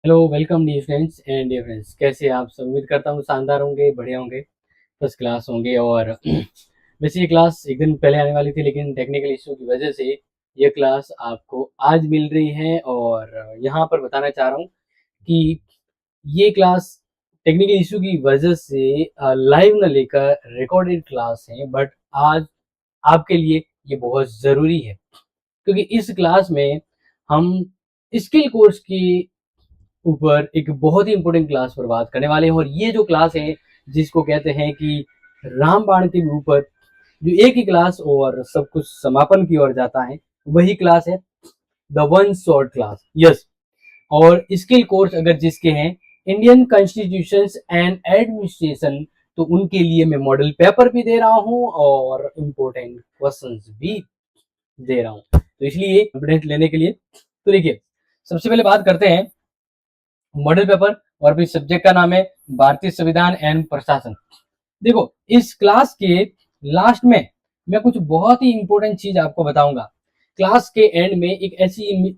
Hello welcome dear friends and dear friends, कैसे हैं आप सब। उम्मीद करता हूँ शानदार होंगे, बढ़िया होंगे, फर्स्ट क्लास होंगे। और वैसे ये क्लास एक दिन पहले आने वाली थी, लेकिन टेक्निकल इशू की वजह से ये क्लास आपको आज मिल रही है। और यहाँ पर बताना चाह रहा हूँ कि ये क्लास टेक्निकल इशू की वजह से लाइव न लेकर रिकॉर्डेड क्लास है, बट आज आपके लिए ये बहुत ज़रूरी है, क्योंकि इस क्लास में हम स्किल कोर्स की ऊपर एक बहुत ही इंपॉर्टेंट क्लास पर बात करने वाले हैं। और ये जो क्लास है, जिसको कहते हैं कि रामबाण के ऊपर जो एक ही क्लास और सब कुछ समापन की ओर जाता है, वही क्लास है the one short class. Yes. और स्किल कोर्स अगर जिसके हैं इंडियन कॉन्स्टिट्यूशन एंड एडमिनिस्ट्रेशन, तो उनके लिए मैं मॉडल पेपर भी दे रहा हूँ और इम्पोर्टेंट क्वेश्चंस भी दे रहा हूँ, तो इसलिए कॉन्फिडेंस लेने के लिए तो देखिए, सबसे पहले बात करते हैं मॉडल पेपर। और भी सब्जेक्ट का नाम है भारतीय संविधान एवं प्रशासन। देखो, इस क्लास के लास्ट में मैं कुछ बहुत ही इंपॉर्टेंट चीज आपको बताऊंगा। क्लास के एंड में एक ऐसी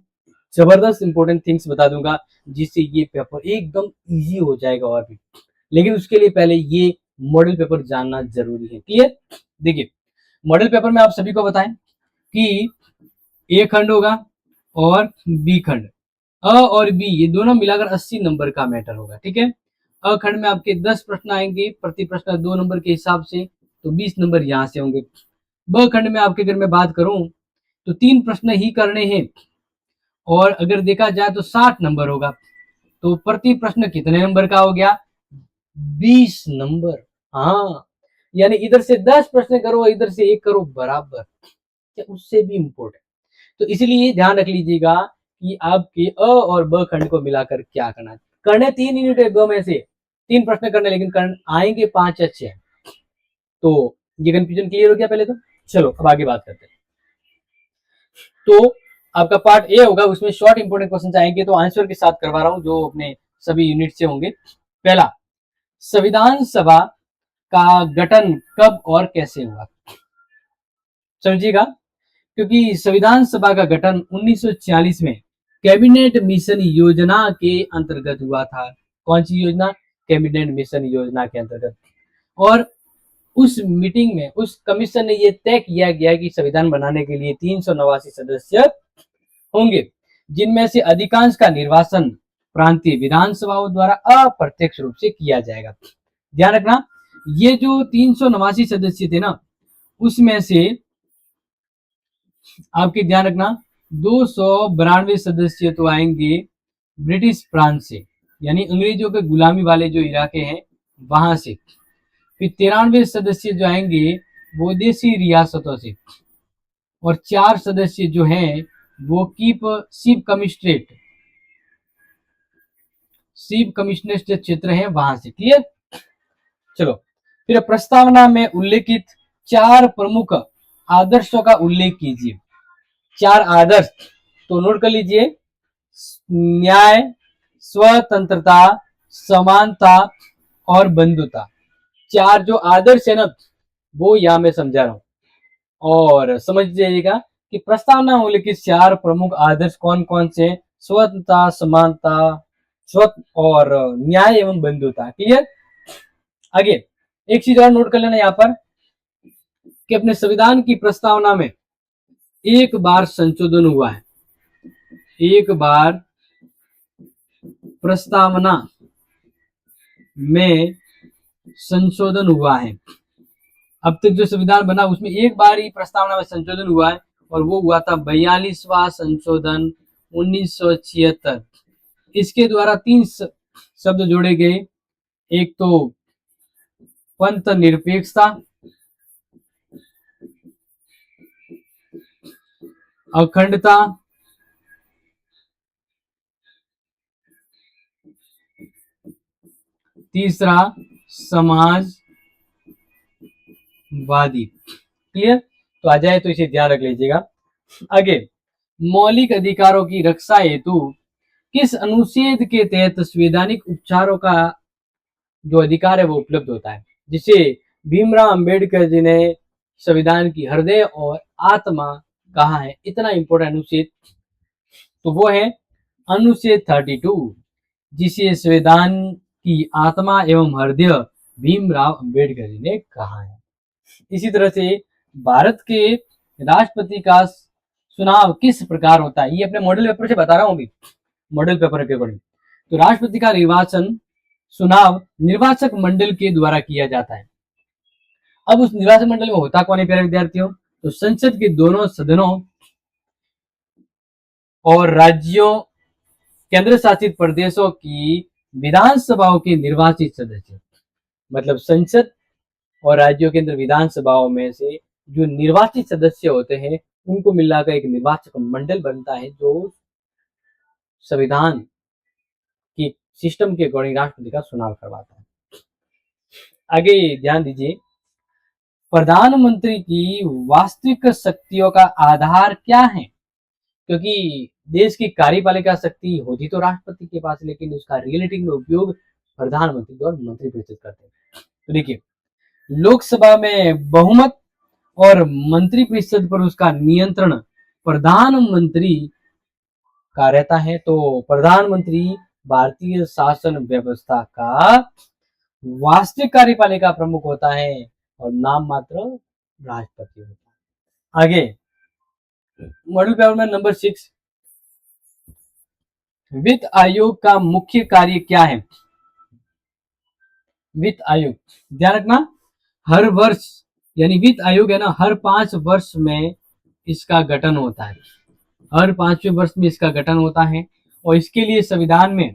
जबरदस्त इंपॉर्टेंट थिंग्स बता दूंगा जिससे ये पेपर एकदम इजी हो जाएगा। और भी, लेकिन उसके लिए पहले ये मॉडल पेपर जानना जरूरी है। क्लियर? देखिए, मॉडल पेपर में आप सभी को बताएं कि ए खंड होगा और बी खंड। अ और बी ये दोनों मिलाकर 80 नंबर का मैटर होगा। ठीक है। अ खंड में आपके 10 प्रश्न आएंगे, प्रति प्रश्न 2 नंबर के हिसाब से, तो 20 नंबर यहाँ से होंगे। ब खंड में आपके, अगर मैं बात करूं, तो 3 प्रश्न ही करने हैं, और अगर देखा जाए तो 60 नंबर होगा। तो प्रति प्रश्न कितने नंबर का हो गया? 20 नंबर। हाँ, यानी इधर से 10 प्रश्न करो, इधर से एक करो, बराबर या उससे भी इम्पोर्टेंट। तो इसलिए ध्यान रख लीजिएगा कि आपके अ और ब खंड को मिलाकर क्या करना है। करने 3 यूनिट है, ब में से 3 प्रश्न करने, लेकिन आएंगे 5 या 6। तो ये कंफ्यूजन क्लियर हो गया पहले तो। चलो अब आगे बात करते हैं। तो आपका पार्ट ए होगा, उसमें शॉर्ट इंपोर्टेंट क्वेश्चन आएंगे, तो आंसर के साथ करवा रहा हूं जो अपने सभी यूनिट से होंगे। पहला, संविधान सभा का गठन कब और कैसे हुआ? समझिएगा, क्योंकि संविधान सभा का गठन 1946 में कैबिनेट मिशन योजना के अंतर्गत हुआ था। कौन सी योजना? कैबिनेट मिशन योजना के अंतर्गत। और उस मीटिंग में उस कमीशन ने यह तय किया गया कि संविधान बनाने के लिए 389 सदस्य होंगे, जिनमें से अधिकांश का निर्वाचन प्रांतीय विधानसभाओं द्वारा अप्रत्यक्ष रूप से किया जाएगा। ध्यान रखना, ये जो 389 सदस्य थे ना, उसमें से आपके ध्यान रखना 292 सदस्य तो आएंगे ब्रिटिश प्रांत से, यानी अंग्रेजों के गुलामी वाले जो इलाके हैं वहां से। फिर 93 सदस्य जो आएंगे वो देसी रियासतों से, और 4 सदस्य जो हैं वो चीफ कमिश्नरेट क्षेत्र हैं वहां से। क्लियर? चलो, फिर प्रस्तावना में उल्लेखित 4 प्रमुख आदर्शों का उल्लेख कीजिए। 4 आदर्श तो नोट कर लीजिए: न्याय, स्वतंत्रता, समानता और बंधुता। 4 जो आदर्श है ना, वो यहां मैं समझा रहा हूं, और समझ जाइएगा कि प्रस्तावना में उल्लेखित 4 प्रमुख आदर्श कौन कौन से? स्वतंत्रता, समानता, स्वत और न्याय एवं बंधुता। क्लियर? आगे एक चीज और नोट कर लेना यहाँ पर, कि अपने संविधान की प्रस्तावना में एक बार संशोधन हुआ है। एक बार प्रस्तावना में संशोधन हुआ है। अब तक जो संविधान बना उसमें एक बार ही प्रस्तावना में संशोधन हुआ है, और वो हुआ था 42वां संशोधन 1976। इसके द्वारा 3 शब्द जोड़े गए। एक तो पंथ निरपेक्षता, अखंडता, तीसरा समाजवादी। क्लियर? तो आ जाए तो इसे ध्यान रख लीजिएगा। आगे, मौलिक अधिकारों की रक्षा हेतु किस अनुच्छेद के तहत संवैधानिक उपचारों का जो अधिकार है वो उपलब्ध होता है, जिसे भीमराव अंबेडकर जी ने संविधान की हृदय और आत्मा कहा है? इतना इंपॉर्टेंट अनुच्छेद तो वो है अनुच्छेद 32। जिसे संविधान की आत्मा एवं हृदय भीमराव अंबेडकर जी ने कहा है। इसी तरह से भारत के राष्ट्रपति का चुनाव किस प्रकार होता है, ये अपने मॉडल पेपर से बता रहा हूं अभी, मॉडल पेपर के अकॉर्डिंग। तो राष्ट्रपति का निर्वाचन चुनाव निर्वाचक मंडल के द्वारा किया जाता है। अब उस निर्वाचन मंडल में होता कौन है प्यारे विद्यार्थियों, तो संसद के दोनों सदनों और राज्यों केंद्र शासित प्रदेशों की विधानसभाओं के निर्वाचित सदस्य, मतलब संसद और राज्यों के अंदर विधानसभाओं में से जो निर्वाचित सदस्य होते हैं उनको मिलाकर एक निर्वाचक मंडल बनता है जो संविधान की सिस्टम के अकॉर्डिंग राष्ट्रपति का चुनाव करवाता है। आगे ध्यान दीजिए, प्रधानमंत्री की वास्तविक शक्तियों का आधार क्या है, क्योंकि देश की कार्यपालिका शक्ति होती तो राष्ट्रपति के पास, लेकिन उसका रियलिटी में उपयोग प्रधानमंत्री और मंत्रिपरिषद करते हैं। तो देखिए, लोकसभा में बहुमत और मंत्रिपरिषद पर उसका नियंत्रण प्रधानमंत्री का रहता है। तो प्रधानमंत्री भारतीय शासन व्यवस्था का वास्तविक कार्यपालिका प्रमुख होता है और नाम मात्र राष्ट्रपति होता है। आगे मॉडल पेपर में नंबर 6, वित्त आयोग का मुख्य कार्य क्या है। वित्त आयोग, ध्यान रखना, हर वर्ष यानी वित्त आयोग है ना, हर 5 वर्ष में इसका गठन होता है, हर 5वें वर्ष में इसका गठन होता है। और इसके लिए संविधान में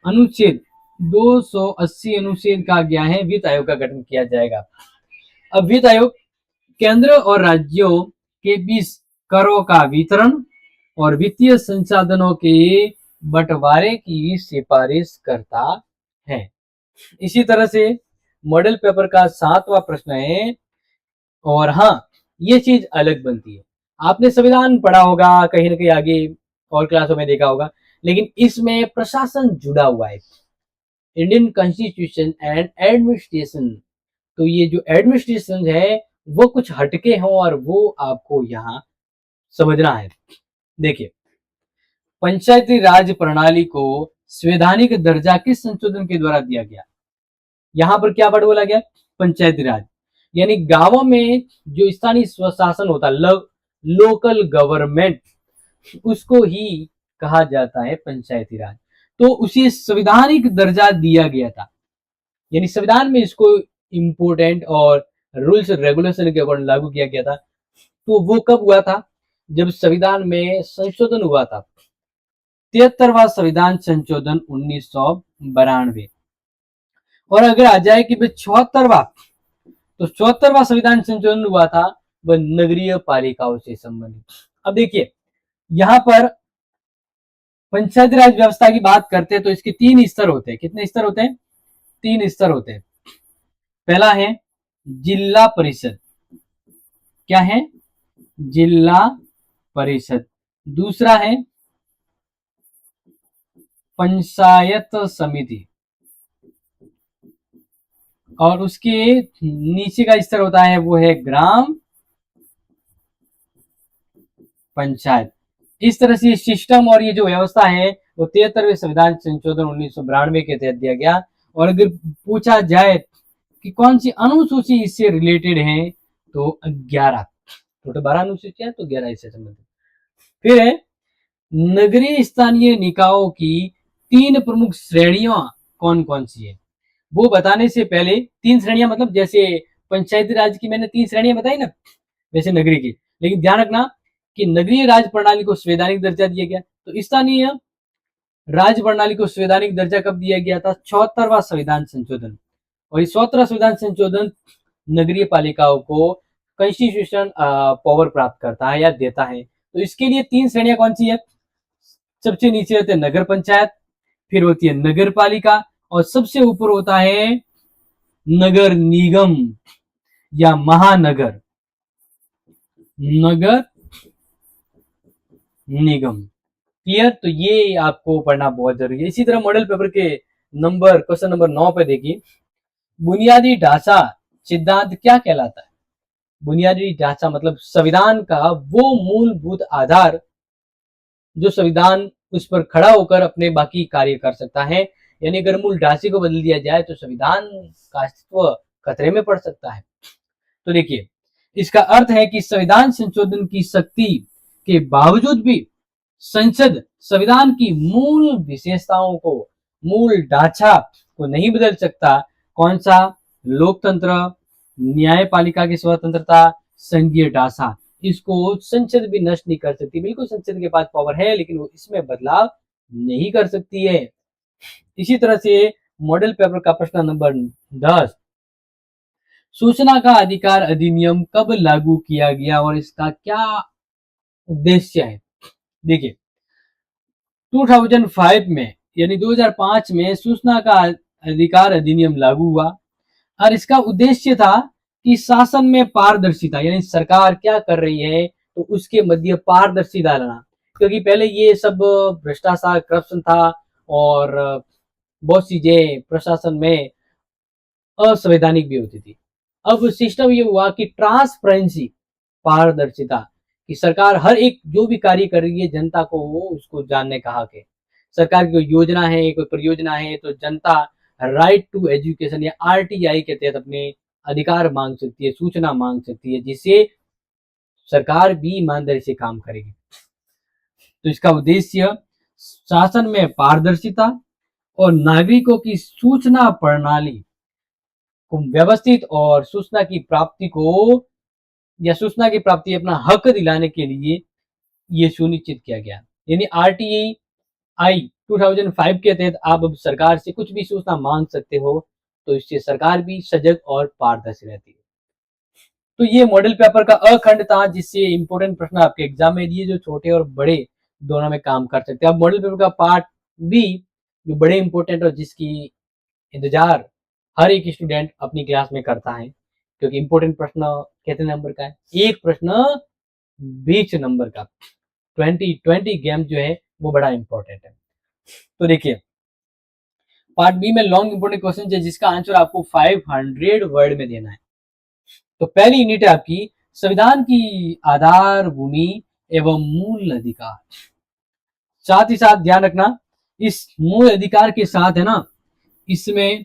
अनुच्छेद 280 अनुच्छेद कहा गया है वित्त आयोग का गठन किया जाएगा। अब वित्त आयोग केंद्र और राज्यों के बीच करों का वितरण और वित्तीय संसाधनों के बंटवारे की सिफारिश करता है। इसी तरह से मॉडल पेपर का 7वां प्रश्न है, और हाँ ये चीज अलग बनती है, आपने संविधान पढ़ा होगा कहीं ना कहीं आगे और क्लासों में देखा होगा, लेकिन इसमें प्रशासन जुड़ा हुआ है, इंडियन कॉन्स्टिट्यूशन एंड एडमिनिस्ट्रेशन। तो ये जो एडमिनिस्ट्रेशन है वो कुछ हटके हो और वो आपको यहाँ समझना है। देखिए, पंचायती राज प्रणाली को संवैधानिक दर्जा किस संशोधन के द्वारा दिया गया। यहां पर क्या वर्ड बोला गया, पंचायती राज, यानी गांवों में जो स्थानीय स्वशासन होता है, लोकल गवर्नमेंट, उसको ही कहा जाता है पंचायती राज। तो उसे संवैधानिक दर्जा दिया गया था, यानी संविधान में इसको इंपोर्टेंट और रूल्स रेगुलेशन के अकॉर्डिंग लागू किया गया था। तो वो कब हुआ था, जब संविधान में संशोधन हुआ था, 73वां संविधान संशोधन 1992। और अगर आ जाए कि 74वां, तो 74वां संविधान संशोधन हुआ था वह नगरीय पालिकाओं से संबंधित। अब देखिए, यहां पर पंचायती राज व्यवस्था की बात करते हैं तो इसके 3 स्तर होते हैं। कितने स्तर होते हैं, 3 स्तर होते हैं। पहला है जिला परिषद, क्या है, जिला परिषद। दूसरा है पंचायत समिति, और उसके नीचे का स्तर होता है वो है ग्राम पंचायत। इस तरह से सिस्टम और ये जो व्यवस्था है वो 73वें संविधान संशोधन 1992 के तहत दिया गया। और अगर पूछा जाए कि कौन सी अनुसूची इससे रिलेटेड है, तो 11, टोटल 12 अनुसूचियां, तो 11 इससे संबंधित। फिर है नगरीय स्थानीय निकायों की 3 प्रमुख श्रेणियां कौन कौन सी है। वो बताने से पहले 3 श्रेणियां, मतलब जैसे पंचायती राज की मैंने 3 श्रेणियां बताई ना, वैसे नगरीय की, लेकिन ध्यान रखना कि नगरीय राज प्रणाली को संवैधानिक दर्जा दिया गया। तो स्थानीय राज प्रणाली को संवैधानिक दर्जा कब दिया गया था, 74वां संविधान संशोधन। और इस 74वां संविधान संशोधन नगरीय पालिकाओं को कॉन्स्टिट्यूशन पावर प्राप्त करता है या देता है। तो इसके लिए 3 श्रेणियां कौन सी है, सबसे नीचे होते हैं नगर पंचायत, फिर होती है नगर पालिका, और सबसे ऊपर होता है नगर निगम या महानगर, नगर निगम। क्लियर, तो ये आपको पढ़ना बहुत जरूरी है। इसी तरह मॉडल पेपर के क्वेश्चन नंबर 9 पे देखिए, बुनियादी ढांचा सिद्धांत क्या कहलाता है। बुनियादी ढांचा मतलब संविधान का वो मूलभूत आधार जो संविधान उस पर खड़ा होकर अपने बाकी कार्य कर सकता है। यानी अगर मूल ढांचे को बदल दिया जाए तो संविधान का अस्तित्व खतरे में पड़ सकता है। तो देखिए, इसका अर्थ है कि संविधान संशोधन की शक्ति के बावजूद भी संसद संविधान की मूल विशेषताओं को, मूल ढांचा को नहीं बदल सकता। कौन सा? लोकतंत्र, न्यायपालिका की स्वतंत्रता, संघीय ढांचा, इसको संसद भी नष्ट नहीं कर सकती। बिल्कुल संसद के पास पावर है, लेकिन वो इसमें बदलाव नहीं कर सकती है। इसी तरह से मॉडल पेपर का प्रश्न नंबर 10, सूचना का अधिकार अधिनियम कब लागू किया गया और इसका क्या उद्देश्य है? देखिए, 2005 में यानी 2005 में सूचना का अधिकार अधिनियम लागू हुआ और इसका उद्देश्य था कि शासन में पारदर्शिता, यानी सरकार क्या कर रही है तो उसके मध्य पारदर्शिता लाना। क्योंकि पहले ये सब भ्रष्टाचार, करप्शन था और बहुत चीजें प्रशासन में असंवैधानिक भी होती थी। अब सिस्टम ये हुआ कि ट्रांसपेरेंसी, पारदर्शिता, कि सरकार हर एक जो भी कार्य कर रही है जनता को वो उसको जानने का हक है। सरकार की कोई योजना है, कोई परियोजना है तो जनता राइट टू एजुकेशन या आरटीआई के तहत अपने अधिकार मांग सकती है, सूचना मांग सकती है, जिससे सरकार भी ईमानदारी से काम करेगी। तो इसका उद्देश्य शासन में पारदर्शिता और नागरिकों की सूचना प्रणाली को व्यवस्थित और सूचना की प्राप्ति को या सूचना की प्राप्ति अपना हक दिलाने के लिए ये सुनिश्चित किया गया। यानी आरटीआई 2005 के तहत आप अब सरकार से कुछ भी सूचना मांग सकते हो, तो इससे सरकार भी सजग और पारदर्शी रहती है। तो ये मॉडल पेपर का अखंड था, जिससे इंपोर्टेंट प्रश्न आपके एग्जाम में दिए जो छोटे और बड़े दोनों में काम कर सकते हैं। अब मॉडल पेपर का पार्ट बी जो बड़े इंपॉर्टेंट और जिसकी इंतजार हर एक स्टूडेंट अपनी क्लास में करता है, क्योंकि इंपॉर्टेंट प्रश्न कितने नंबर का है? एक प्रश्न 20 नंबर का। 20 गेम जो है वो बड़ा इंपॉर्टेंट है। तो देखिए, पार्ट बी में लॉन्ग इंपॉर्टेंट क्वेश्चन है जिसका आंसर आपको 500 वर्ड में देना है। तो पहली यूनिट है आपकी संविधान की आधार भूमि एवं मूल अधिकार। साथ ही साथ ध्यान रखना, इस मूल अधिकार के साथ है ना, इसमें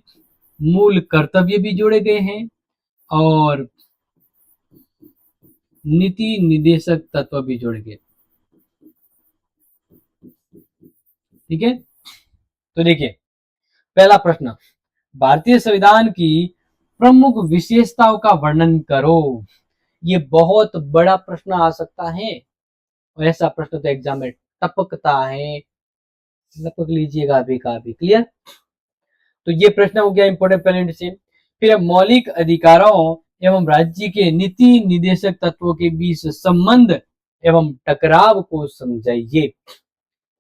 मूल कर्तव्य भी जोड़े गए हैं और नीति निर्देशक तत्व भी जोड़े गए। ठीक है, तो देखिए पहला प्रश्न, भारतीय संविधान की प्रमुख विशेषताओं का वर्णन करो। ये बहुत बड़ा प्रश्न आ सकता है और ऐसा प्रश्न तो एग्जाम में टपकता है, टपक लीजिएगा अभी का अभी। क्लियर? तो ये प्रश्न हो गया इंपोर्टेंट पहले से। फिर मौलिक अधिकारों एवं राज्य के नीति निर्देशक तत्वों के बीच संबंध एवं टकराव को समझाइए।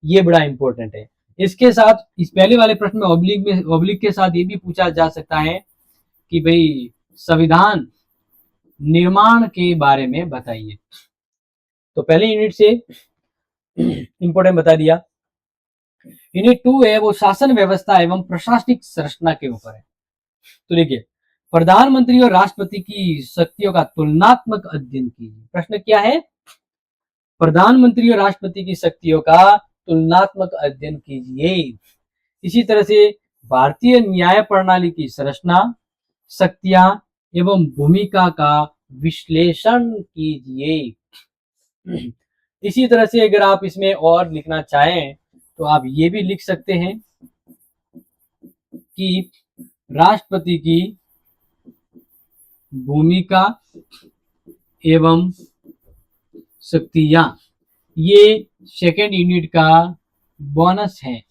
ये बड़ा इंपॉर्टेंट है। इसके साथ इस पहले वाले प्रश्न में ऑब्लिक के साथ ये भी पूछा जा सकता है कि भाई संविधान निर्माण के बारे में बताइए। तो पहले यूनिट से इंपॉर्टेंट बता दिया। यूनिट 2 है वो शासन व्यवस्था एवं प्रशासनिक संरचना के ऊपर है। तो देखिए, प्रधानमंत्री और राष्ट्रपति की शक्तियों का तुलनात्मक अध्ययन कीजिए। प्रश्न क्या है? प्रधानमंत्री और राष्ट्रपति की शक्तियों का तुलनात्मक अध्ययन कीजिए। इसी तरह से भारतीय न्याय प्रणाली की संरचना, शक्तियां एवं भूमिका का विश्लेषण कीजिए। इसी तरह से अगर आप इसमें और लिखना चाहें तो आप ये भी लिख सकते हैं कि राष्ट्रपति की भूमिका एवं शक्तियां, ये सेकेंड यूनिट का बोनस है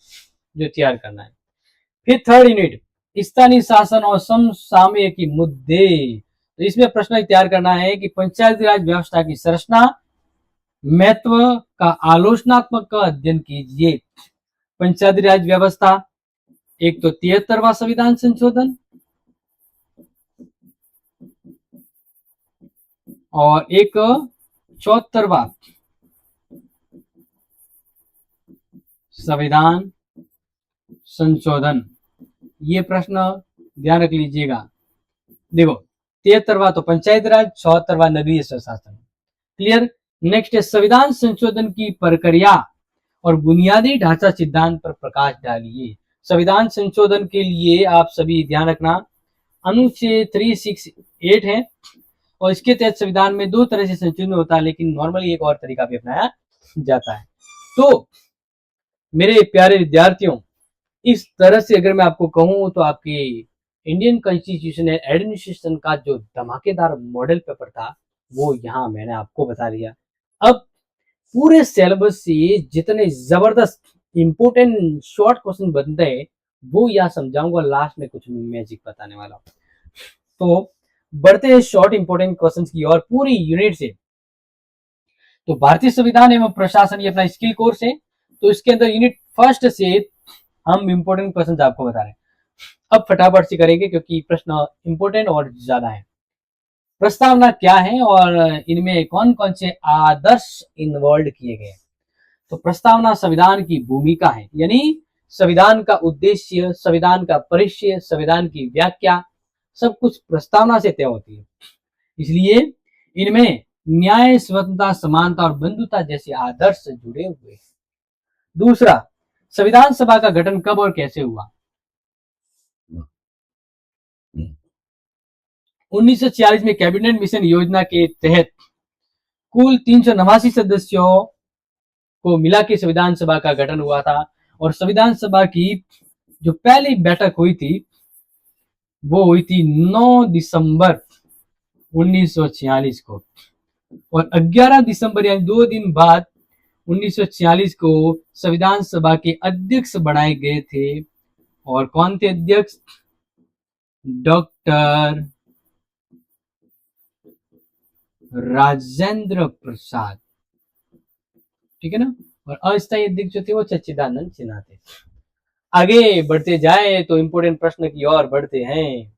जो तैयार करना है। फिर थर्ड यूनिट स्थानीय शासन और समसामयिक मुद्दे। तो इसमें प्रश्न तैयार करना है कि पंचायती राज व्यवस्था की संरचना, महत्व का आलोचनात्मक का अध्ययन कीजिए। पंचायती राज व्यवस्था, एक तो 73वां संविधान संशोधन और एक 74वां संविधान संशोधन। ये प्रश्न ध्यान रख लीजिएगा। देखो, 73वां तो पंचायती राज, 74वां नगरीय स्वशासन। क्लियर? नेक्स्ट है संविधान संशोधन की प्रक्रिया और बुनियादी ढांचा सिद्धांत पर प्रकाश डालिए। संविधान संशोधन के लिए आप सभी ध्यान रखना, अनुच्छेद 368 है और इसके तहत संविधान में दो तरह से संशोधन होता है, लेकिन नॉर्मली एक और तरीका भी अपनाया जाता है। तो मेरे प्यारे विद्यार्थियों, इस तरह से अगर मैं आपको कहूं तो आपके इंडियन कॉन्स्टिट्यूशन एंड एडमिनिस्ट्रेशन का जो धमाकेदार मॉडल पेपर था वो यहाँ मैंने आपको बता दिया। अब पूरे सिलेबस से जितने जबरदस्त इंपोर्टेंट शॉर्ट क्वेश्चन बनते हैं वो यहाँ समझाऊंगा, लास्ट में कुछ मैजिक बताने वाला हूँ। तो बढ़ते हैं शॉर्ट इंपोर्टेंट क्वेश्चंस की और पूरी यूनिट से। तो भारतीय संविधान एवं प्रशासन ये अपना स्किल कोर्स है, तो इसके अंदर यूनिट फर्स्ट से हम इंपोर्टेंट क्वेश्चंस आपको बता रहे हैं। अब फटाफट से करेंगे क्योंकि प्रश्न इंपोर्टेंट और ज्यादा है। प्रस्तावना क्या है और इनमें कौन कौन से आदर्श इन्वॉल्व किए गए। तो प्रस्तावना संविधान की भूमिका है, यानी संविधान का उद्देश्य, संविधान का परिचय, संविधान की व्याख्या, सब कुछ प्रस्तावना से तय होती है। इसलिए इनमें न्याय, स्वतंत्रता, समानता और बंधुता जैसे आदर्श जुड़े हुए हैं। दूसरा, संविधान सभा का गठन कब और कैसे हुआ। 1946 में कैबिनेट मिशन योजना के तहत कुल 389 सदस्यों को मिला के संविधान सभा का गठन हुआ था और संविधान सभा की जो पहली बैठक हुई थी वो हुई थी 9 दिसंबर 1946 को और 11 दिसंबर यानी 2 दिन बाद 1946 को संविधान सभा के अध्यक्ष बनाए गए थे। और कौन थे अध्यक्ष? डॉक्टर राजेंद्र प्रसाद, ठीक है ना। और अस्थायी अध्यक्ष जो थे वो सच्चिदानंद सिन्हा थे। आगे बढ़ते जाए तो इंपोर्टेंट प्रश्न की ओर बढ़ते हैं।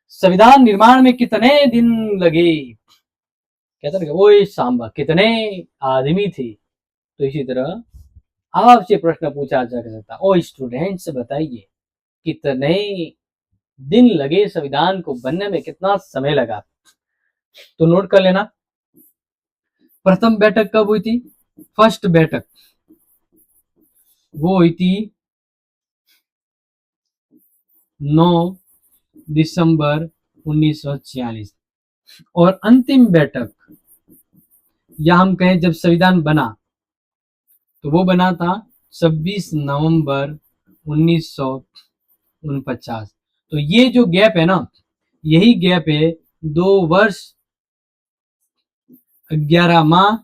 संविधान निर्माण में कितने दिन लगे? कहता ना वो सांबा कितने आदमी थे। तो इसी तरह आपसे प्रश्न पूछा जा सकता, ओ स्टूडेंट्स बताइए कितने दिन लगे संविधान को बनने में, कितना समय लगा। तो नोट कर लेना, प्रथम बैठक कब हुई थी? फर्स्ट बैठक वो हुई थी 9 दिसंबर 1946 और अंतिम बैठक या हम कहें जब संविधान बना तो वो बना था 26 नवंबर 1949। तो ये जो गैप है ना, यही गैप है 2 वर्ष 11 माह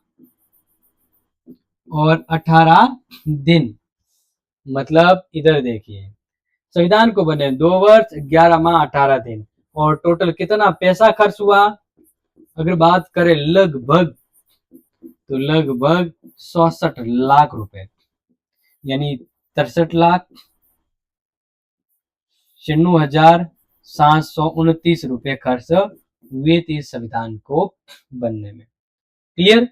और 18 दिन। मतलब इधर देखिए, संविधान को बने 2 वर्ष 11 माह 18 दिन और टोटल कितना पैसा खर्च हुआ अगर बात करें लगभग, तो लगभग 67 लाख रुपए, यानी 63,96,729 रुपए खर्च हुए थे संविधान को बनने में। क्लियर?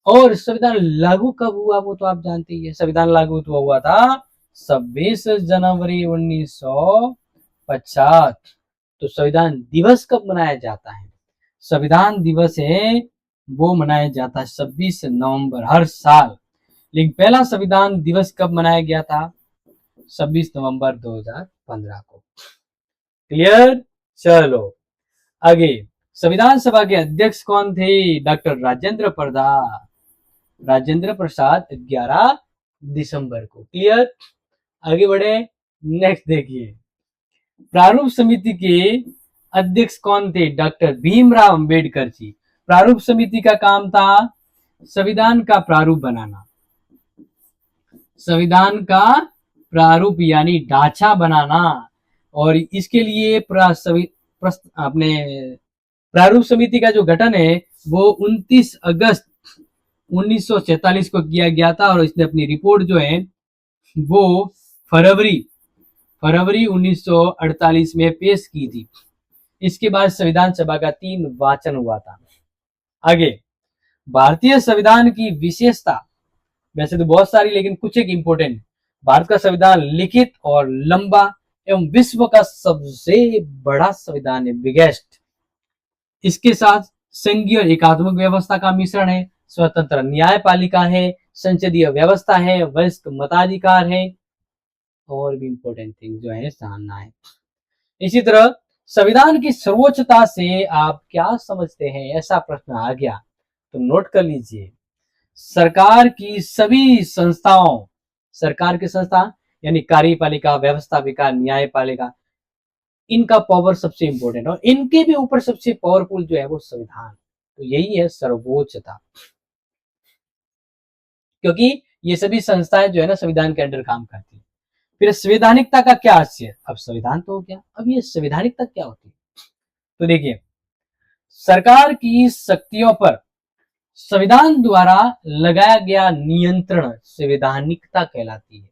और संविधान लागू कब हुआ वो तो आप जानते ही है। संविधान लागू तो हुआ था 26 जनवरी 1950। तो संविधान दिवस कब मनाया जाता है? संविधान दिवस है वो मनाया जाता है 26 नवंबर हर साल। लेकिन पहला संविधान दिवस कब मनाया गया था? 26 नवंबर 2015 को। क्लियर? चलो आगे, संविधान सभा के अध्यक्ष कौन थे? डॉक्टर राजेंद्र प्रसाद 11 दिसंबर को। क्लियर? आगे बढ़े, नेक्स्ट देखिए, प्रारूप समिति के अध्यक्ष कौन थे? डॉक्टर भीमराव अंबेडकर जी। प्रारूप समिति का काम था संविधान का प्रारूप बनाना, संविधान का प्रारूप यानी ढांचा बनाना। और इसके लिए अपने प्रारूप समिति का जो गठन है वो 29 अगस्त 1947 को किया गया था और इसने अपनी रिपोर्ट जो है वो फरवरी 1948 में पेश की थी। इसके बाद संविधान सभा का 3 वाचन हुआ था। आगे, भारतीय संविधान की विशेषता, वैसे तो बहुत सारी लेकिन कुछ एक इंपोर्टेंट। भारत का संविधान लिखित और लंबा एवं विश्व का सबसे बड़ा संविधान है, बिगेस्ट। इसके साथ संघीय और एकात्मक व्यवस्था का मिश्रण है, स्वतंत्र न्यायपालिका है, संसदीय व्यवस्था है, वयस्क मताधिकार है, और भी इंपॉर्टेंट थिंग जो है जानना है। इसी तरह संविधान की सर्वोच्चता से आप क्या समझते हैं, ऐसा प्रश्न आ गया तो नोट कर लीजिए। सरकार की सभी संस्थाओं, सरकार की संस्था यानी कार्यपालिका, व्यवस्थापिका, न्यायपालिका, इनका पावर सबसे इंपॉर्टेंट, और इनके भी ऊपर सबसे पावरफुल जो है वो संविधान। तो यही है सर्वोच्चता, क्योंकि ये सभी संस्थाएं जो है ना संविधान के अंडर काम करती है। फिर संवैधानिकता का क्या आशय है? अब संविधान तो हो गया, अब ये संवैधानिकता क्या होती है? तो देखिए, सरकार की शक्तियों पर संविधान द्वारा लगाया गया नियंत्रण संवैधानिकता कहलाती है।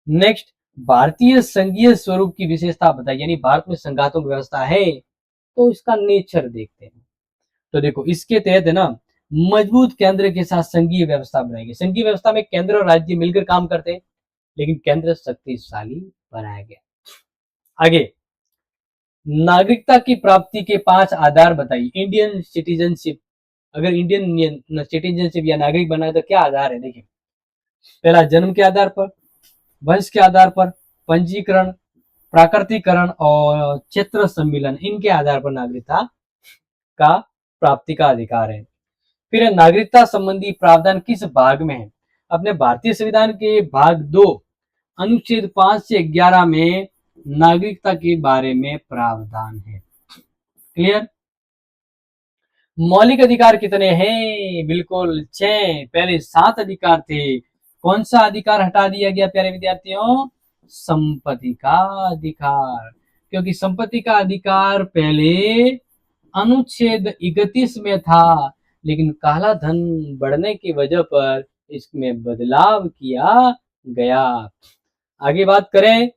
नेक्स्ट, भारतीय संघीय स्वरूप की विशेषता बताइए, यानी भारत में संघात्मक व्यवस्था है तो इसका नेचर देखते हैं। तो देखो, इसके तहत है ना मजबूत केंद्र के साथ संघीय व्यवस्था बनाएगी। संघीय व्यवस्था में केंद्र और राज्य मिलकर काम करते हैं, लेकिन केंद्र शक्तिशाली बनाया गया। आगे, नागरिकता की प्राप्ति के 5 आधार बताइए। इंडियन सिटीजनशिप, अगर इंडियन सिटीजनशिप या नागरिक बना है तो क्या आधार है? देखिए, पहला जन्म के आधार पर, वंश के आधार पर, पंजीकरण, प्राकृतिकरण और क्षेत्र सम्मिलन, इनके आधार पर नागरिकता का प्राप्ति का अधिकार है। फिर नागरिकता संबंधी प्रावधान किस भाग में है? अपने भारतीय संविधान के भाग 2 अनुच्छेद 5 से 11 में नागरिकता के बारे में प्रावधान है। क्लियर? मौलिक अधिकार कितने हैं? बिल्कुल 6। पहले 7 अधिकार थे। कौन सा अधिकार हटा दिया गया प्यारे विद्यार्थियों? संपत्ति का अधिकार, क्योंकि संपत्ति का अधिकार पहले अनुच्छेद 31 में था, लेकिन काला धन बढ़ने की वजह पर इसमें बदलाव किया गया। आगे बात करें,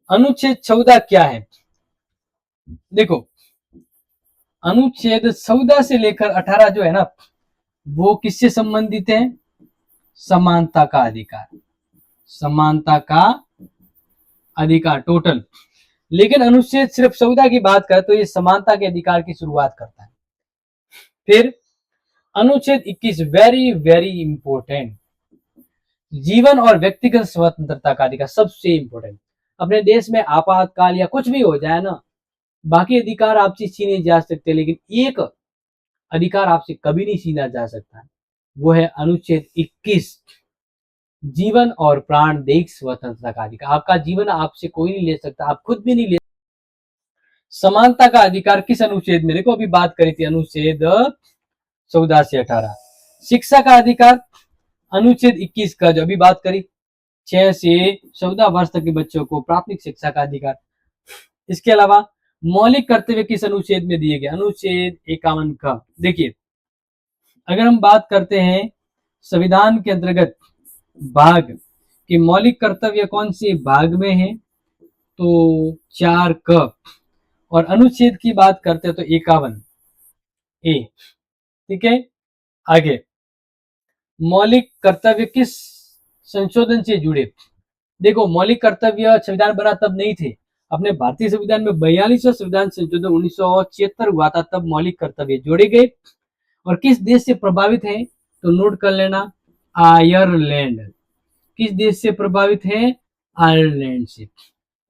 अनुच्छेद 14 क्या है? देखो, अनुच्छेद 14 से लेकर 18 जो है ना वो किससे संबंधित है? समानता का अधिकार, समानता का अधिकार टोटल। लेकिन अनुच्छेद सिर्फ 14 की बात करें तो ये समानता के अधिकार की शुरुआत करता है। फिर अनुच्छेद 21 वेरी वेरी इंपॉर्टेंट, जीवन और व्यक्तिगत स्वतंत्रता का अधिकार, सबसे इंपॉर्टेंट। अपने देश में आपातकाल या कुछ भी हो जाए ना, बाकी अधिकार आपसे छीने जा सकते, लेकिन एक अधिकार आपसे कभी नहीं छीना जा सकता, वो है अनुच्छेद 21, जीवन और प्राणदैहिक स्वतंत्रता का अधिकार। आपका जीवन आपसे कोई नहीं ले सकता, आप खुद भी नहीं ले। समानता का अधिकार किस अनुच्छेद में? देखो, अभी बात करी थी अनुच्छेद 14 से 18। शिक्षा का अधिकार अनुच्छेद 21 का, जो अभी बात करी, 6 से 14 वर्ष तक के बच्चों को प्राथमिक शिक्षा का अधिकार। इसके अलावा मौलिक कर्तव्य किस अनुच्छेद में दिए गए? अनुच्छेद 51 का। देखिए, अगर हम बात करते हैं संविधान के अंतर्गत भाग कि मौलिक कर्तव्य कौन से भाग में है, तो 4 क, और अनुच्छेद की बात करते हैं तो 51 ए। ठीक है, आगे, मौलिक कर्तव्य किस संशोधन से जुड़े? देखो, मौलिक कर्तव्य संविधान बना तब नहीं थे। अपने भारतीय संविधान में 42वां संविधान संशोधन 1976 हुआ था, तब मौलिक कर्तव्य जोड़े गए। और किस देश से प्रभावित है? तो नोट कर लेना, आयरलैंड। किस देश से प्रभावित है? आयरलैंड से।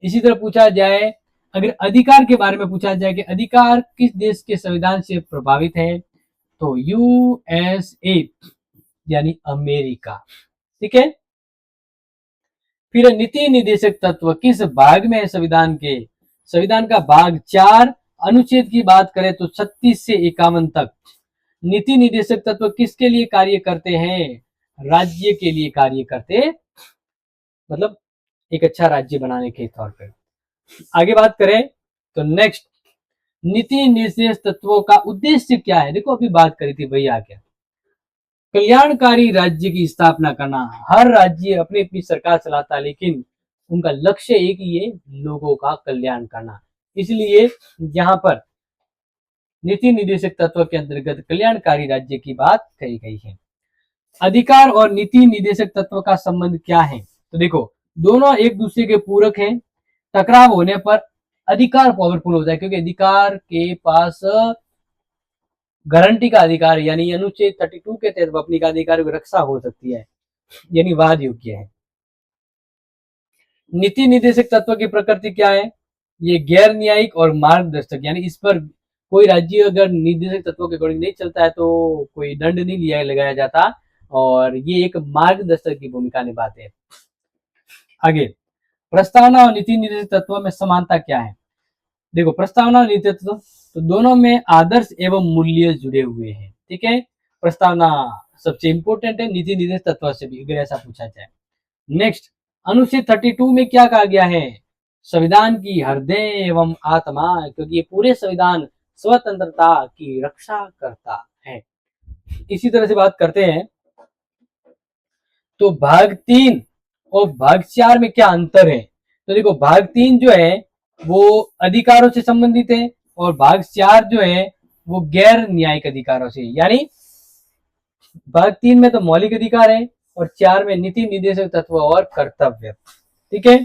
इसी तरह पूछा जाए, अगर अधिकार के बारे में पूछा जाए कि अधिकार किस देश के संविधान से प्रभावित है, तो यूएसए यानी अमेरिका। ठीक है, फिर नीति निर्देशक तत्व किस भाग में है संविधान के? संविधान का भाग 4 अनुच्छेद की बात करें तो 36 से 51 तक। नीति निर्देशक तत्व किसके लिए कार्य करते हैं? राज्य के लिए कार्य करते, मतलब एक अच्छा राज्य बनाने के तौर पर। आगे बात करें तो नेक्स्ट, नीति निर्देश तत्वों का उद्देश्य क्या है? देखो, अभी बात करी थी भैया, क्या कल्याणकारी राज्य की स्थापना करना। हर राज्य अपनी अपनी सरकार चलाता है, लेकिन उनका लक्ष्य एक ही है, लोगों का कल्याण करना। इसलिए यहाँ पर नीति निर्देशक तत्व के अंतर्गत कल्याणकारी राज्य की बात कही गई है। अधिकार और नीति निर्देशक तत्व का संबंध क्या है? तो देखो, दोनों एक दूसरे के पूरक हैं। टकराव होने पर अधिकार पावरफुल हो जाए, क्योंकि अधिकार के पास गारंटी का अधिकार यानी अनुच्छेद 32 के तहत अपनी का अधिकार की रक्षा हो सकती है, यानी वाद योग्य है। नीति निर्देशक तत्व की प्रकृति क्या है? ये गैर न्यायिक और मार्गदर्शक, यानी इस पर कोई राज्य अगर निर्देशक तत्वों के अकॉर्डिंग नहीं चलता है तो कोई दंड नहीं लिया लगाया जाता, और ये एक मार्गदर्शक की भूमिका निभाते हैं। आगे, प्रस्तावना और नीति निर्देशक तत्व में समानता क्या है? देखो, प्रस्तावना और नीति तत्व तो दोनों में आदर्श एवं मूल्य जुड़े हुए हैं, ठीक है। प्रस्तावना सबसे इंपॉर्टेंट है, नीति निर्देशक तत्व से भी अगर ऐसा पूछा जाए। नेक्स्ट, अनुच्छेद 32 में क्या कहा गया है? संविधान की हृदय एवं आत्मा, क्योंकि ये पूरे संविधान स्वतंत्रता की रक्षा करता है। इसी तरह से बात करते हैं तो भाग 3 और भाग 4 में क्या अंतर है? तो देखो, भाग 3 जो है वो अधिकारों से संबंधित है और भाग 4 जो है वो गैर न्यायिक अधिकारों से, यानी भाग 3 में तो मौलिक अधिकार है और 4 में नीति निर्देशक तत्व और कर्तव्य, ठीक है।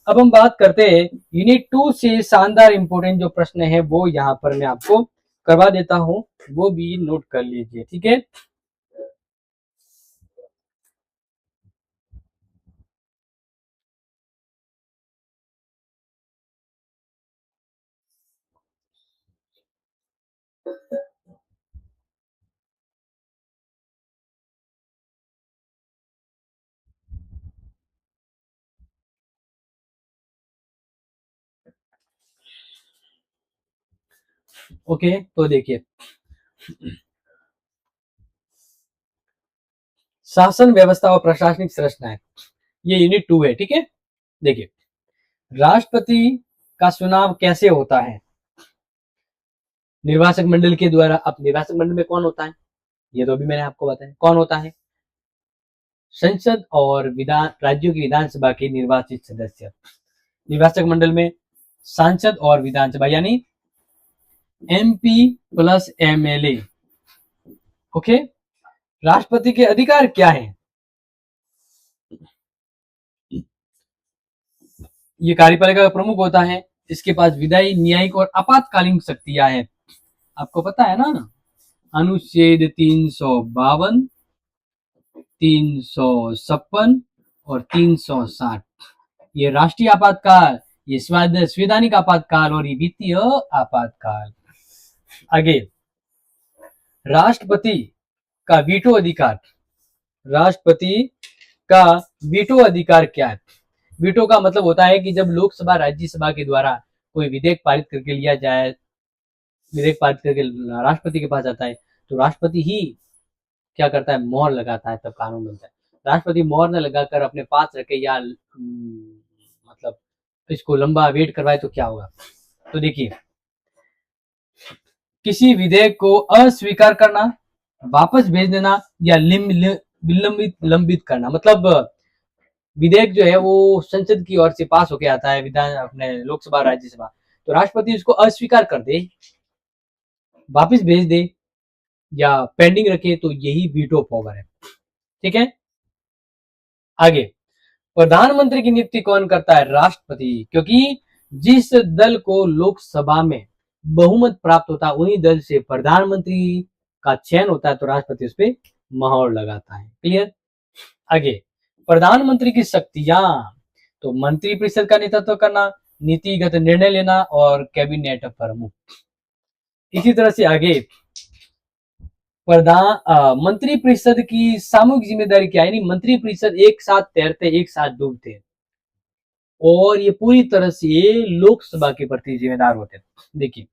अब हम बात करते हैं यूनिट 2 से शानदार इंपोर्टेंट जो प्रश्न है वो यहाँ पर मैं आपको करवा देता हूं, वो भी नोट कर लीजिए, ठीक है। ओके, तो देखिए, शासन व्यवस्था और प्रशासनिक संरचनाएं, ये यूनिट 2 है, ठीक है। देखिए, राष्ट्रपति का चुनाव कैसे होता है? निर्वाचक मंडल के द्वारा। अब निर्वाचक मंडल में कौन होता है? ये तो अभी मैंने आपको बताया कौन होता है। संसद और विधान राज्यों की विधानसभा के निर्वाचित सदस्य। निर्वाचक मंडल में सांसद और विधानसभा यानी एमपी प्लस एमएलए। ओके, राष्ट्रपति के अधिकार क्या है? ये कार्यपालिका का प्रमुख होता है, इसके पास विधायी, न्यायिक और आपातकालीन शक्तियां हैं। आपको पता है ना, अनुच्छेद 352, 356 और 360, ये राष्ट्रीय आपातकाल, ये संवैधानिक आपातकाल और ये वित्तीय आपातकाल। आगे, राष्ट्रपति का वीटो अधिकार। राष्ट्रपति का वीटो अधिकार क्या है? वीटो का मतलब होता है कि जब लोकसभा राज्यसभा के द्वारा कोई विधेयक पारित करके लिया जाए, विधेयक पारित करके राष्ट्रपति के पास आता है तो राष्ट्रपति ही क्या करता है? मोहर लगाता है, तब कानून बनता है। राष्ट्रपति मोहर न लगाकर अपने पास रखे या मतलब इसको लंबा वेट करवाए तो क्या होगा? तो देखिए, किसी विधेयक को अस्वीकार करना, वापस भेज देना या लंबित करना, मतलब विधेयक जो है वो संसद की ओर से पास होके आता है, विधान अपने लोकसभा राज्यसभा, तो राष्ट्रपति उसको अस्वीकार कर दे, वापस भेज दे या पेंडिंग रखे, तो यही वीटो पावर है, ठीक है। आगे, प्रधानमंत्री की नियुक्ति कौन करता है? राष्ट्रपति, क्योंकि जिस दल को लोकसभा में बहुमत प्राप्त होता है उन्हीं दल से प्रधानमंत्री का चयन होता है, तो राष्ट्रपति उस पर मोहर लगाता है। क्लियर? आगे, प्रधानमंत्री की शक्तियां, तो मंत्रिपरिषद का नेतृत्व करना, नीतिगत निर्णय लेना और कैबिनेट प्रमुख। इसी तरह से आगे, मंत्रिपरिषद की सामूहिक जिम्मेदारी क्या है? यानी मंत्रिपरिषद एक साथ तैरते, एक साथ डूबते, और ये पूरी तरह से लोकसभा के प्रति जिम्मेदार होते हैं। देखिए,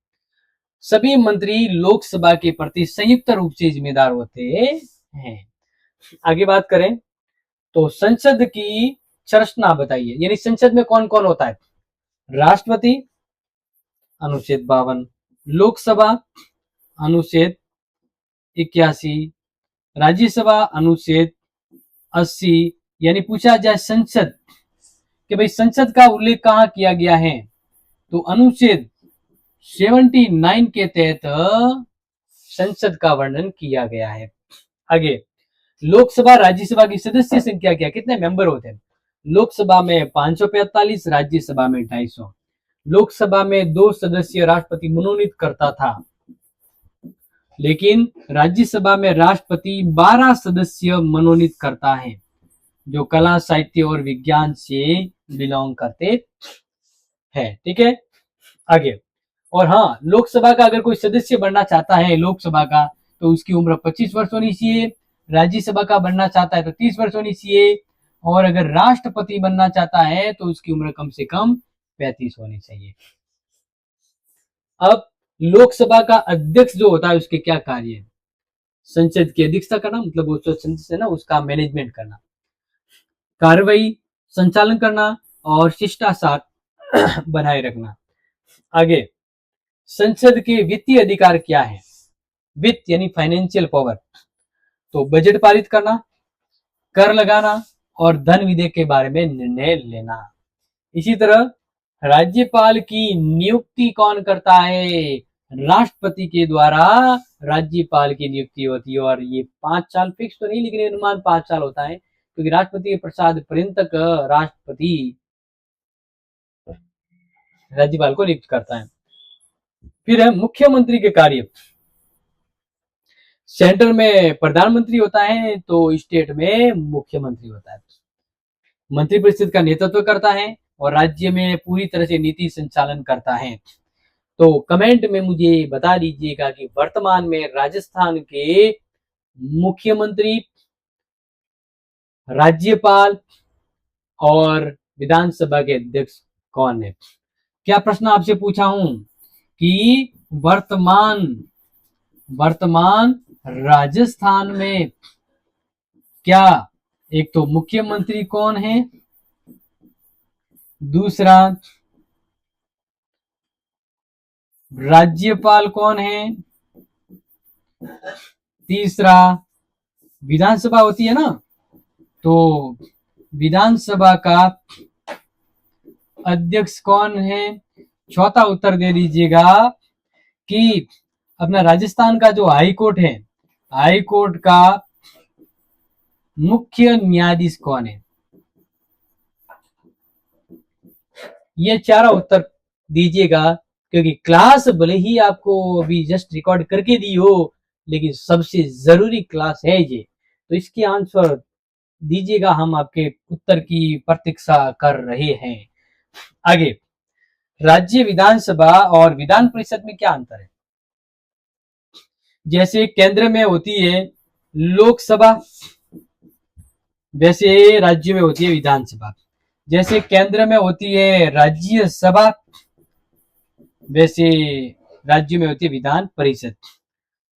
सभी मंत्री लोकसभा के प्रति संयुक्त रूप से जिम्मेदार होते हैं। आगे बात करें तो संसद की संरचना बताइए, यानी संसद में कौन कौन होता है? राष्ट्रपति, अनुच्छेद 52, लोकसभा अनुच्छेद 81, राज्यसभा अनुच्छेद 80। यानी पूछा जाए संसद कि भाई संसद का उल्लेख कहां किया गया है, तो अनुच्छेद 79 के तहत संसद का वर्णन किया गया है। आगे, लोकसभा राज्यसभा की सदस्य संख्या क्या, कितने मेंबर होते हैं? लोकसभा में 545, राज्यसभा में 250। लोकसभा में 2 सदस्य राष्ट्रपति मनोनीत करता था, लेकिन राज्यसभा में राष्ट्रपति 12 सदस्य मनोनीत करता है जो कला, साहित्य और विज्ञान से बिलोंग करते हैं। ठीक है, आगे। और हाँ, लोकसभा का अगर कोई सदस्य बनना चाहता है लोकसभा का, तो उसकी उम्र 25 वर्ष होनी चाहिए। राज्यसभा का बनना चाहता है तो 30 वर्ष होनी चाहिए। और अगर राष्ट्रपति बनना चाहता है तो उसकी उम्र कम से कम 35 होनी चाहिए। अब लोकसभा का अध्यक्ष जो होता है उसके क्या कार्य है? संसद की अध्यक्षता करना, मतलब वो जो संसद है ना उसका मैनेजमेंट करना, कार्रवाई संचालन करना और शिष्टाचार बनाए रखना। आगे, संसद के वित्तीय अधिकार क्या है? वित्त यानी फाइनेंशियल पावर, तो बजट पारित करना, कर लगाना और धन विधेयक के बारे में निर्णय लेना। इसी तरह राज्यपाल की नियुक्ति कौन करता है? राष्ट्रपति के द्वारा राज्यपाल की नियुक्ति होती है। और ये 5 साल फिक्स तो नहीं, लेकिन अनुमान 5 साल होता है, क्योंकि राष्ट्रपति के प्रसाद पर्यंत तक राष्ट्रपति राज्यपाल को नियुक्त करता है। फिर है मुख्यमंत्री के कार्य। सेंटर में प्रधानमंत्री होता है तो स्टेट में मुख्यमंत्री होता है। मंत्रिपरिषद का नेतृत्व करता है और राज्य में पूरी तरह से नीति संचालन करता है। तो कमेंट में मुझे बता दीजिएगा कि वर्तमान में राजस्थान के मुख्यमंत्री, राज्यपाल और विधानसभा के अध्यक्ष कौन है? क्या प्रश्न आपसे पूछा हूं कि वर्तमान राजस्थान में क्या, एक तो मुख्यमंत्री कौन है, दूसरा राज्यपाल कौन है, तीसरा विधानसभा होती है ना, तो विधानसभा का अध्यक्ष कौन है? चौथा उत्तर दे दीजिएगा कि अपना राजस्थान का जो हाई कोर्ट है, हाई कोर्ट का मुख्य न्यायाधीश कौन है? ये चारों उत्तर दीजिएगा, क्योंकि क्लास भले ही आपको अभी जस्ट रिकॉर्ड करके दी हो, लेकिन सबसे जरूरी क्लास है ये। तो इसके आंसर दीजिएगा, हम आपके उत्तर की प्रतीक्षा कर रहे हैं। आगे, राज्य विधानसभा और विधान परिषद में क्या अंतर है? जैसे केंद्र में होती है लोकसभा, वैसे राज्य में होती है विधानसभा। जैसे केंद्र में होती है राज्यसभा, वैसे राज्य में होती है विधान परिषद।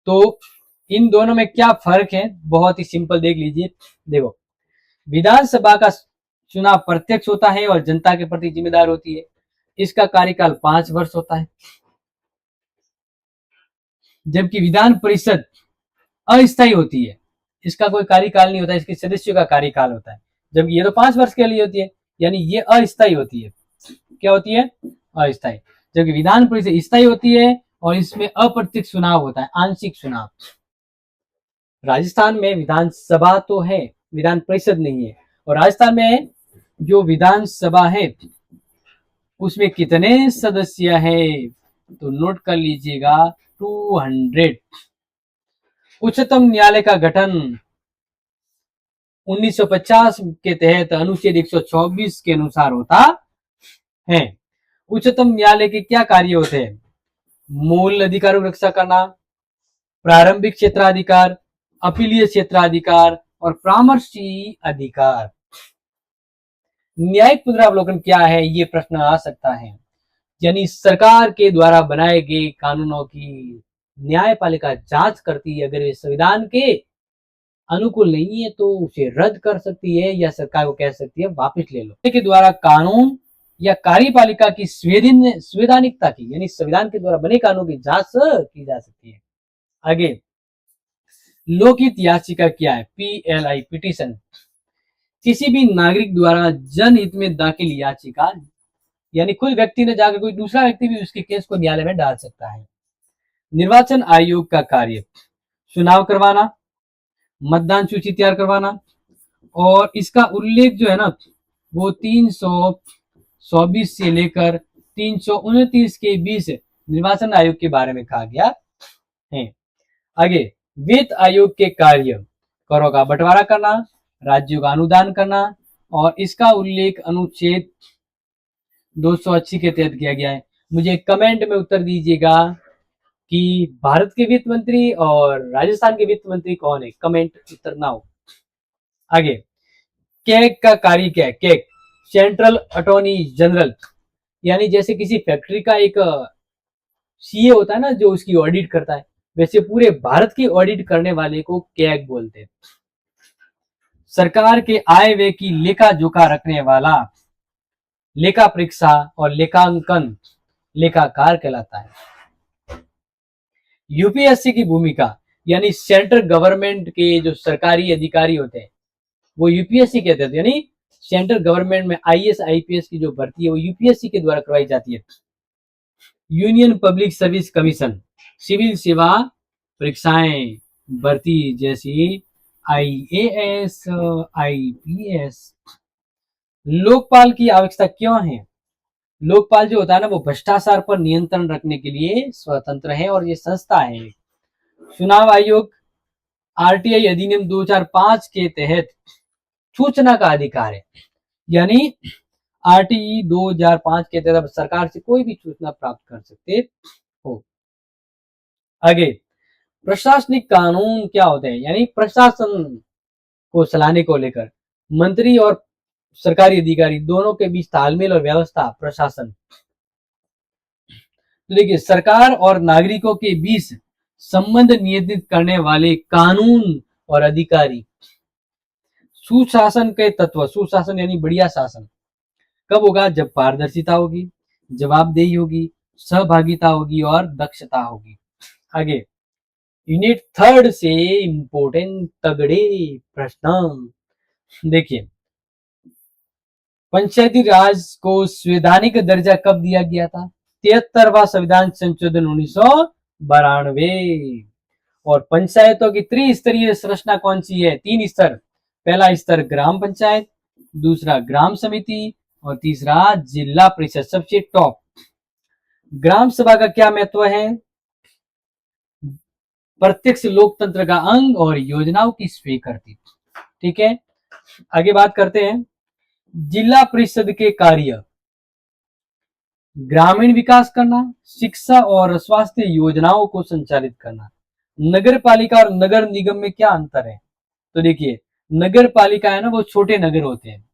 तो इन दोनों में क्या फर्क है? बहुत ही सिंपल, देख लीजिए। देखो, विधानसभा का चुनाव प्रत्यक्ष होता है और जनता के प्रति जिम्मेदार होती है। इसका कार्यकाल 5 वर्ष होता है, जबकि विधान परिषद अस्थायी होती है, इसका कोई कार्यकाल नहीं होता, इसके सदस्यों का कार्यकाल होता है। जबकि ये तो 5 वर्ष के लिए होती है, यानी ये अस्थायी होती है। क्या होती है? अस्थायी। जबकि विधान परिषद स्थायी होती है और इसमें अप्रत्यक्ष चुनाव होता है, आंशिक चुनाव। राजस्थान में विधानसभा तो है, विधान परिषद नहीं है। और राजस्थान में जो विधानसभा है उसमें कितने सदस्य हैं? तो नोट कर लीजिएगा, 200। उच्चतम न्यायालय का गठन 1950 के तहत अनुच्छेद 124 के अनुसार होता है। उच्चतम न्यायालय के क्या कार्य होते हैं? मूल अधिकारों की रक्षा करना, प्रारंभिक क्षेत्राधिकार, अपीलीय क्षेत्राधिकार और परामर्शी अधिकार। न्यायिक पुनरावलोकन क्या है, ये प्रश्न आ सकता है। यानी सरकार के द्वारा बनाए गए कानूनों की न्यायपालिका जांच करती है, अगर वे संविधान के अनुकूल नहीं है तो उसे रद्द कर सकती है या सरकार को कह सकती है वापस ले लो। के द्वारा कानून या कार्यपालिका की संवैधानिकता की, यानी संविधान के द्वारा बने कानून की जांच की जा सकती है। आगे, लोकहित याचिका क्या है? PLI, petition. किसी भी नागरिक द्वारा जनहित में दाखिल याचिका, यानी खुद व्यक्ति ने जाकर, कोई दूसरा व्यक्ति भी उसके केस को न्यायालय में डाल सकता है। निर्वाचन आयोग का कार्य चुनाव करवाना, मतदान सूची तैयार करवाना, और इसका उल्लेख जो है ना वो 324 से लेकर 329 के बीच निर्वाचन आयोग के बारे में कहा गया है। आगे, वित्त आयोग के कार्य, करों का बंटवारा करना, राज्यों का अनुदान करना, और इसका उल्लेख अनुच्छेद 280 के तहत किया गया है। मुझे कमेंट में उत्तर दीजिएगा कि भारत के वित्त मंत्री और राजस्थान के वित्त मंत्री कौन है, कमेंट उत्तर ना हो। आगे, कैग का कार्य क्या है? कैग सेंट्रल अटॉर्नी जनरल, यानी जैसे किसी फैक्ट्री का एक सीए होता है ना जो उसकी ऑडिट करता है, वैसे पूरे भारत की ऑडिट करने वाले को कैग बोलते हैं। सरकार के आय व्यय की लेखा जोखा रखने वाला लेखा परीक्षा और लेखांकन लेखाकार कहलाता है। यूपीएससी की भूमिका, यानी सेंट्रल गवर्नमेंट के जो सरकारी अधिकारी होते हैं वो यूपीएससी कहते हैं, यानी सेंट्रल गवर्नमेंट में आईएएस आईपीएस की जो भर्ती है वो यूपीएससी के द्वारा करवाई जाती है। Union Public Service Commission, civil सेवा परीक्षाएं भर्ती जैसी आईएएस आईपीएस। लोकपाल की आवश्यकता क्यों है? लोकपाल जो होता है ना वो भ्रष्टाचार पर नियंत्रण रखने के लिए स्वतंत्र है और ये संस्था है। चुनाव आयोग आरटीआई अधिनियम 2005 के तहत सूचना का अधिकार है, यानी आरटीई 2005 के तहत सरकार से कोई भी सूचना प्राप्त कर सकते हो। आगे, प्रशासनिक कानून क्या होते हैं? यानी प्रशासन को चलाने को लेकर मंत्री और सरकारी अधिकारी दोनों के बीच तालमेल और व्यवस्था प्रशासन। तो देखिए, सरकार और नागरिकों के बीच संबंध नियंत्रित करने वाले कानून और अधिकारी। सुशासन के तत्व, सुशासन यानी बढ़िया शासन कब होगा? जब पारदर्शिता होगी, जवाबदेही होगी, सहभागिता होगी और दक्षता होगी। आगे, यूनिट 3 से इंपोर्टेंट तगड़े प्रश्न देखिए, पंचायती राज को संवैधानिक दर्जा कब दिया गया था? 73वां संविधान संशोधन 1992। और पंचायतों की त्रिस्तरीय संरचना कौन सी है? 3 स्तर। पहला स्तर ग्राम पंचायत, दूसरा ग्राम समिति और तीसरा जिला परिषद। सबसे टॉप ग्राम सभा का क्या महत्व है? प्रत्यक्ष लोकतंत्र का अंग और योजनाओं की स्वीकृति। ठीक है, आगे बात करते हैं। जिला परिषद के कार्य, ग्रामीण विकास करना, शिक्षा और स्वास्थ्य योजनाओं को संचालित करना। नगर पालिका और नगर निगम में क्या अंतर है? तो देखिए, नगर पालिका है ना वो छोटे नगर होते हैं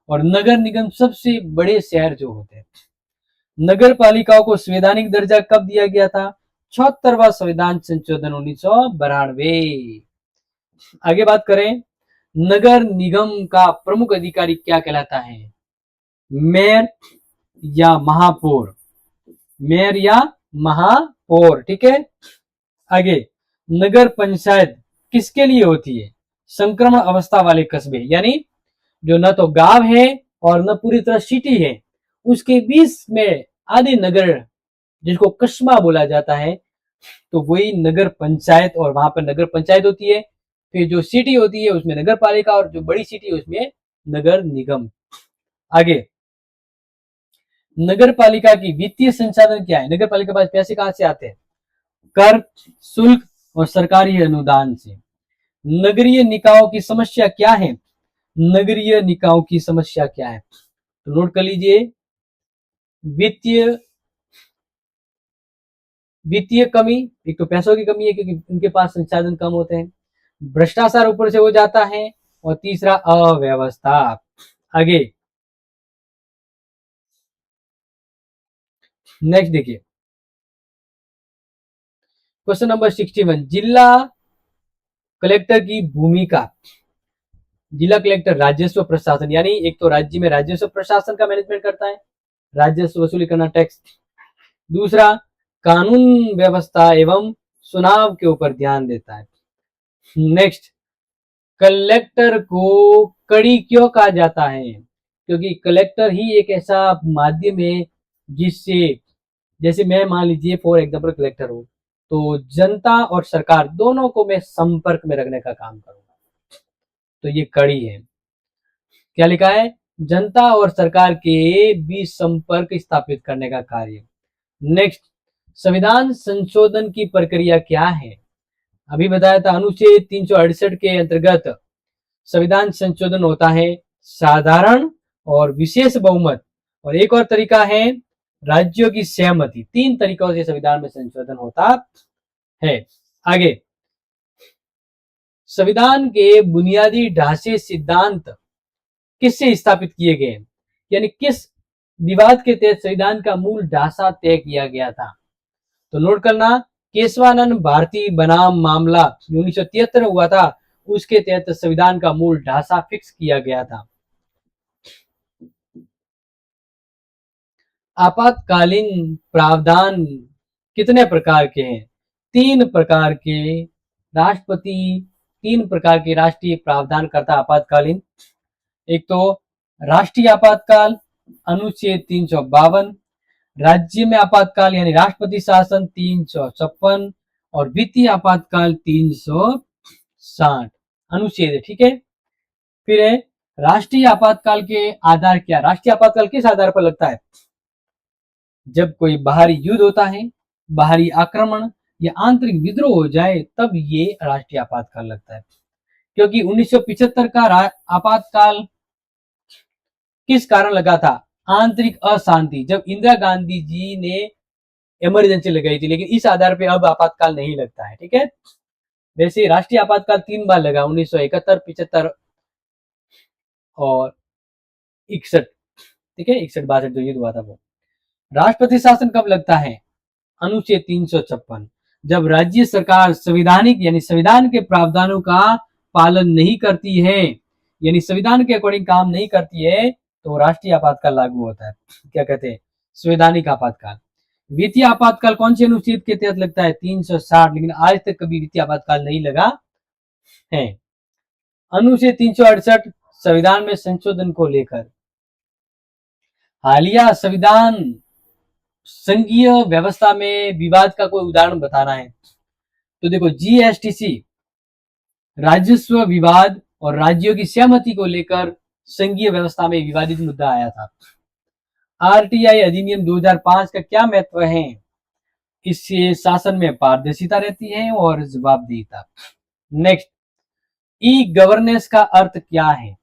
और नगर निगम सबसे बड़े शहर जो होते हैं। नगर पालिकाओं को संवैधानिक दर्जा कब दिया गया था? 76वां संविधान संशोधन 1992। आगे बात करें, नगर निगम का प्रमुख अधिकारी क्या कहलाता है? मेयर या महापौर? मेयर या महापौर। ठीक है, आगे, नगर पंचायत किसके लिए होती है? संक्रमण अवस्था वाले कस्बे, यानी जो न तो गांव है और न पूरी तरह सिटी है, उसके बीच में आधे नगर जिसको कस्बा बोला जाता है, तो वही नगर पंचायत, और वहां पर नगर पंचायत होती है। फिर जो सिटी होती है उसमें नगर पालिका और जो बड़ी सिटी है उसमें नगर निगम। आगे, नगर पालिका की वित्तीय संसाधन क्या है? नगर पालिका के पास पैसे कहां से आते हैं? कर, शुल्क और सरकारी अनुदान से। नगरीय निकायों की समस्या क्या है? नगरीय निकायों की समस्या क्या है? तो नोट कर लीजिए, वित्तीय कमी, एक तो पैसों की कमी है क्योंकि उनके पास संसाधन कम होते हैं, भ्रष्टाचार ऊपर से हो जाता है, और तीसरा अव्यवस्था। आगे नेक्स्ट देखिए, क्वेश्चन नंबर 61, जिला कलेक्टर की भूमिका। जिला कलेक्टर राजस्व प्रशासन, यानी एक तो राज्य में राजस्व प्रशासन का मैनेजमेंट करता है, राजस्व वसूली करना, टैक्स। दूसरा, कानून व्यवस्था एवं चुनाव के ऊपर ध्यान देता है। नेक्स्ट, कलेक्टर को कड़ी क्यों कहा जाता है? क्योंकि कलेक्टर ही एक ऐसा माध्यम है जिससे, जैसे मैं मान लीजिए फॉर एग्जाम्पल कलेक्टर हूं, तो जनता और सरकार दोनों को मैं संपर्क में रखने का काम करूंगा, तो ये कड़ी है। क्या लिखा है? जनता और सरकार के बीच संपर्क स्थापित करने का कार्य। नेक्स्ट, संविधान संशोधन की प्रक्रिया क्या है? अभी बताया था अनुच्छेद 368 के अंतर्गत संविधान संशोधन होता है साधारण और विशेष बहुमत, और एक और तरीका है राज्यों की सहमति। 3 तरीकों से संविधान में संशोधन होता है। आगे, संविधान के बुनियादी ढांचे सिद्धांत किससे स्थापित किए गए, यानी किस विवाद के तहत संविधान का मूल ढांचा तय किया गया था। तो नोट करना, केशवानंद भारती बनाम मामला 1973 हुआ था, उसके तहत संविधान का मूल ढांचा फिक्स किया गया था। आपातकालीन प्रावधान कितने प्रकार के हैं? 3 प्रकार के। राष्ट्रपति 3 प्रकार के राष्ट्रीय प्रावधान करता आपातकालीन। एक तो राष्ट्रीय आपातकाल अनुच्छेद 352, राज्य में आपातकाल यानी राष्ट्रपति शासन 356, और वित्तीय आपातकाल 360 अनुच्छेद है। ठीक है, फिर है राष्ट्रीय आपातकाल के आधार क्या? राष्ट्रीय आपातकाल किस आधार पर लगता है? जब कोई बाहरी युद्ध होता है, बाहरी आक्रमण या आंतरिक विद्रोह हो जाए, तब ये राष्ट्रीय आपातकाल लगता है। क्योंकि 1975 का आपातकाल किस कारण लगा था? आंतरिक अशांति, जब इंदिरा गांधी जी ने इमरजेंसी लगाई थी, लेकिन इस आधार पे अब आपातकाल नहीं लगता है। ठीक है, वैसे राष्ट्रीय आपातकाल 3 बार लगा, 1971, 75 और 61। ठीक है, 61-62 जो युद्ध हुआ था वो। राष्ट्रपति शासन कब लगता है? अनुच्छेद 356, जब राज्य सरकार संवैधानिक यानी संविधान के प्रावधानों का पालन नहीं करती है, यानी संविधान के अकॉर्डिंग काम नहीं करती है, तो राष्ट्रीय आपातकाल लागू होता है। क्या कहते हैं? संवैधानिक आपातकाल। वित्तीय आपातकाल कौन से अनुच्छेद के तहत लगता है? 360, लेकिन आज तक कभी वित्तीय आपातकाल नहीं लगा है। अनुच्छेद 368 संविधान में संशोधन को लेकर। हालिया संविधान संघीय व्यवस्था में विवाद का कोई उदाहरण बताना है तो देखो, जीएसटीसी राजस्व विवाद और राज्यों की सहमति को लेकर संघीय व्यवस्था में विवादित मुद्दा आया था। आरटीआई अधिनियम 2005 का क्या महत्व है? इससे शासन में पारदर्शिता रहती है और जवाबदेहिता। नेक्स्ट, ई गवर्नेंस का अर्थ क्या है?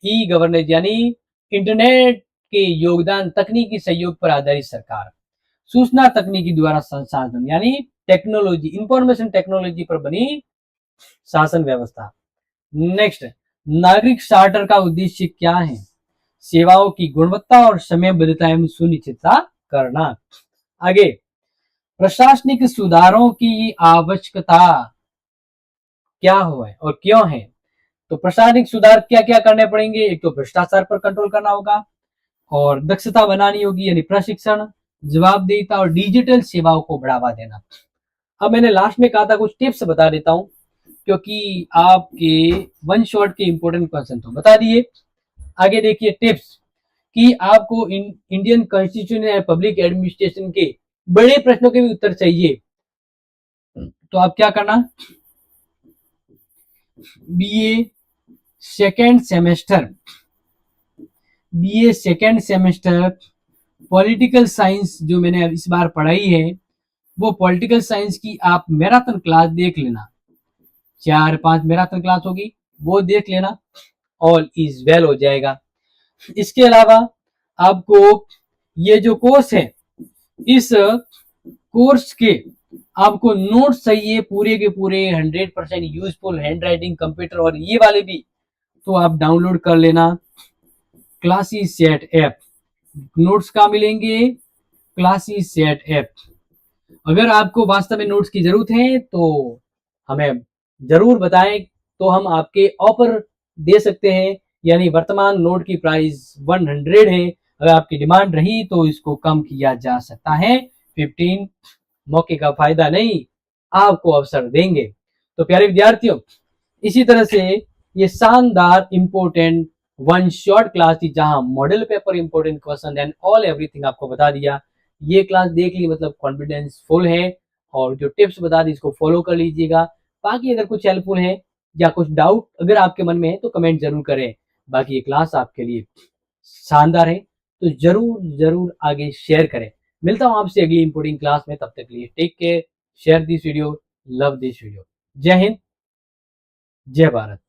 ई गवर्नेंस यानी इंटरनेट के योगदान, तकनीकी सहयोग पर आधारित सरकार, सूचना तकनीकी द्वारा संसाधन यानी टेक्नोलॉजी, इंफॉर्मेशन टेक्नोलॉजी पर बनी शासन व्यवस्था। नेक्स्ट, नागरिक चार्टर का उद्देश्य क्या है? सेवाओं की गुणवत्ता और समयबद्धता एवं सुनिश्चितता करना। आगे, प्रशासनिक सुधारों की आवश्यकता क्या हो है और क्यों है? तो प्रशासनिक सुधार क्या क्या करने पड़ेंगे? एक तो भ्रष्टाचार पर कंट्रोल करना होगा, और दक्षता बनानी होगी यानी प्रशिक्षण, जवाबदेहिता और डिजिटल सेवाओं को बढ़ावा देना। अब मैंने लास्ट में कहा था कुछ टिप्स बता देता हूं, क्योंकि आपके वन शॉट के इंपॉर्टेंट क्वेश्चन तो बता दिए। आगे देखिए टिप्स कि आपको इंडियन कॉन्स्टिट्यूशन या पब्लिक एडमिनिस्ट्रेशन के बड़े प्रश्नों के भी उत्तर चाहिए, तो आप क्या करना, BA second semester political science जो मैंने इस बार पढ़ाई है, वो पॉलिटिकल साइंस की आप मैराथन क्लास देख लेना, 4-5 मैराथन क्लास होगी, वो देख लेना, ऑल इज वेल हो जाएगा। इसके अलावा आपको ये जो कोर्स है, इस कोर्स के आपको नोट्स चाहिए पूरे के पूरे 100% यूजफुल, हैंड राइटिंग, कंप्यूटर और ये वाले भी, तो आप डाउनलोड कर लेना क्लासी सेट ऐप। नोट्स कहाँ मिलेंगे? Classy set app. अगर आपको वास्तव में नोट्स की जरूरत है तो हमें जरूर बताएं, तो हम आपके ऑफर दे सकते हैं, यानी वर्तमान नोट की प्राइस 100 है, अगर आपकी डिमांड रही तो इसको कम किया जा सकता है। 15 मौके का फायदा नहीं, आपको अवसर देंगे। तो प्यारे विद्यार्थियों, इसी तरह से ये शानदार इंपोर्टेंट वन शॉर्ट क्लास थी, जहां model paper important question and all everything आपको बता दिया। ये क्लास देख ली मतलब कॉन्फिडेंस फुल है, और जो टिप्स बता दी इसको फॉलो कर लीजिएगा। बाकी अगर कुछ हेल्पफुल है या कुछ डाउट अगर आपके मन में है तो कमेंट जरूर करें। बाकी ये क्लास आपके लिए शानदार है, तो जरूर जरूर आगे शेयर करें। मिलता हूं आपसे अगली इंपोर्टेंट क्लास में, तब तक के लिए take care, share this video, love this video. जय हिंद, जय भारत।